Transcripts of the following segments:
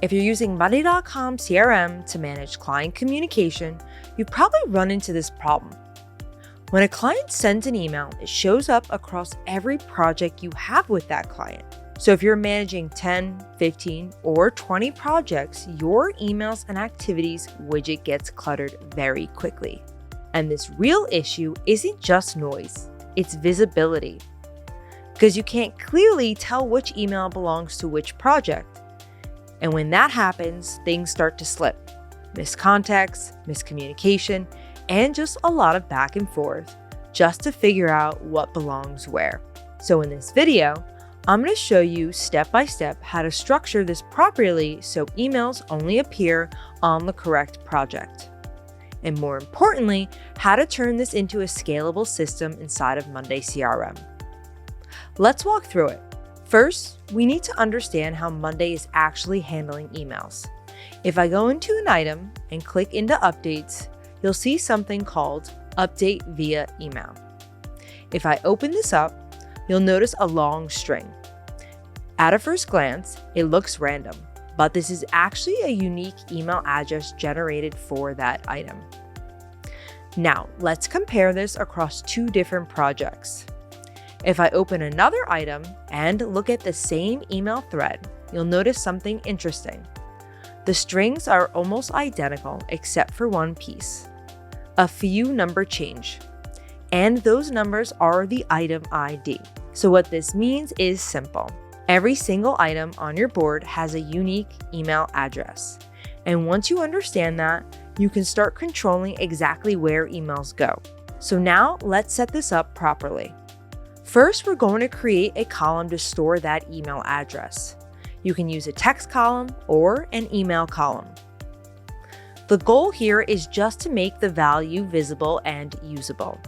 If you're using Monday.com CRM to manage client communication, you probably run into this problem. When a client sends an email, it shows up across every project you have with that client. So if you're managing 10, 15, or 20 projects, your emails and activities widget gets cluttered very quickly. And this real issue isn't just noise, it's visibility. Because you can't clearly tell which email belongs to which project. And when that happens, things start to slip. Missed contacts, miscommunication, and just a lot of back and forth just to figure out what belongs where. So in this video, I'm going to show you step by step how to structure this properly so emails only appear on the correct project. And more importantly, how to turn this into a scalable system inside of Monday CRM. Let's walk through it. First, we need to understand how Monday is actually handling emails. If I go into an item and click into updates, you'll see something called Update via Email. If I open this up, you'll notice a long string. At a first glance, it looks random, but this is actually a unique email address generated for that item. Now, let's compare this across two different projects. If I open another item and look at the same email thread, you'll notice something interesting. The strings are almost identical except for one piece. A few number change. And those numbers are the item ID. So what this means is simple. Every single item on your board has a unique email address. And once you understand that, you can start controlling exactly where emails go. So now let's set this up properly. First, we're going to create a column to store that email address. You can use a text column or an email column. The goal here is just to make the value visible and usable.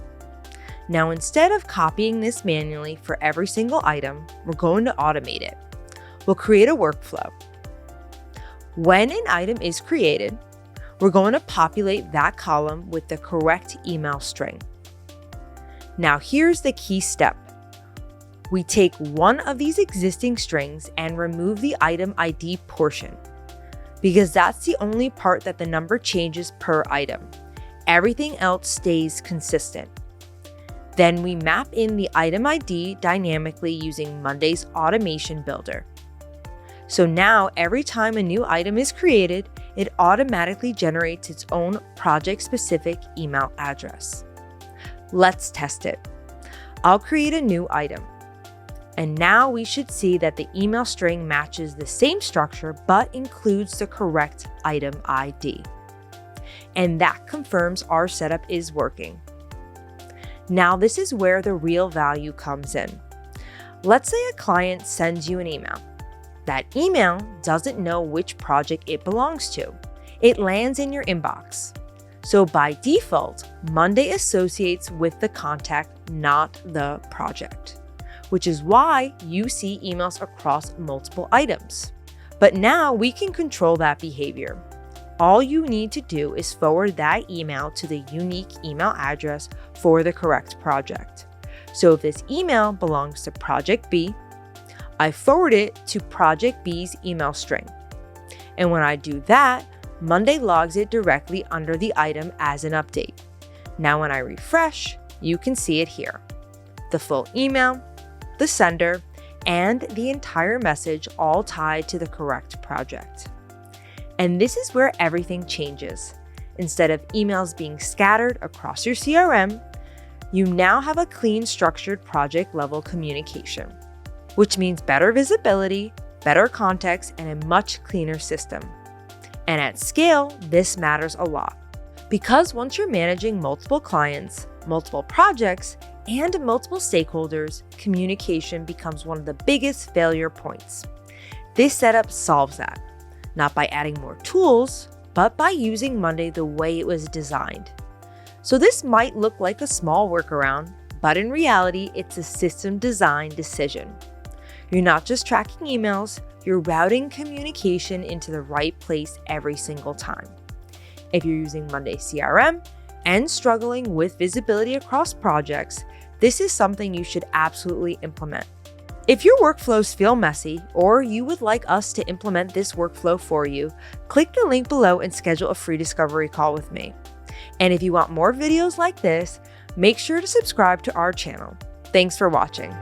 Now, instead of copying this manually for every single item, we're going to automate it. We'll create a workflow. When an item is created, we're going to populate that column with the correct email string. Now, here's the key step. We take one of these existing strings and remove the item ID portion, because that's the only part that the number changes per item. Everything else stays consistent. Then we map in the item ID dynamically using Monday's automation builder. So now every time a new item is created, it automatically generates its own project-specific email address. Let's test it. I'll create a new item. And now we should see that the email string matches the same structure but includes the correct item ID. And that confirms our setup is working. Now this is where the real value comes in. Let's say a client sends you an email. That email doesn't know which project it belongs to. It lands in your inbox. So by default, Monday associates with the contact, not the project, which is why you see emails across multiple items. But now we can control that behavior. All you need to do is forward that email to the unique email address for the correct project. So if this email belongs to Project B, I forward it to Project B's email string. And when I do that, Monday logs it directly under the item as an update. Now when I refresh, you can see it here. The full email, the sender, and the entire message all tied to the correct project. And this is where everything changes. Instead of emails being scattered across your CRM, you now have a clean, structured project level communication, which means better visibility, better context, and a much cleaner system. And at scale, this matters a lot. Because once you're managing multiple clients, multiple projects, and multiple stakeholders, communication becomes one of the biggest failure points. This setup solves that, not by adding more tools, but by using Monday the way it was designed. So this might look like a small workaround, but in reality, it's a system design decision. You're not just tracking emails, you're routing communication into the right place every single time. If you're using Monday CRM and struggling with visibility across projects, this is something you should absolutely implement. If your workflows feel messy or you would like us to implement this workflow for you, click the link below and schedule a free discovery call with me. And if you want more videos like this, make sure to subscribe to our channel. Thanks for watching.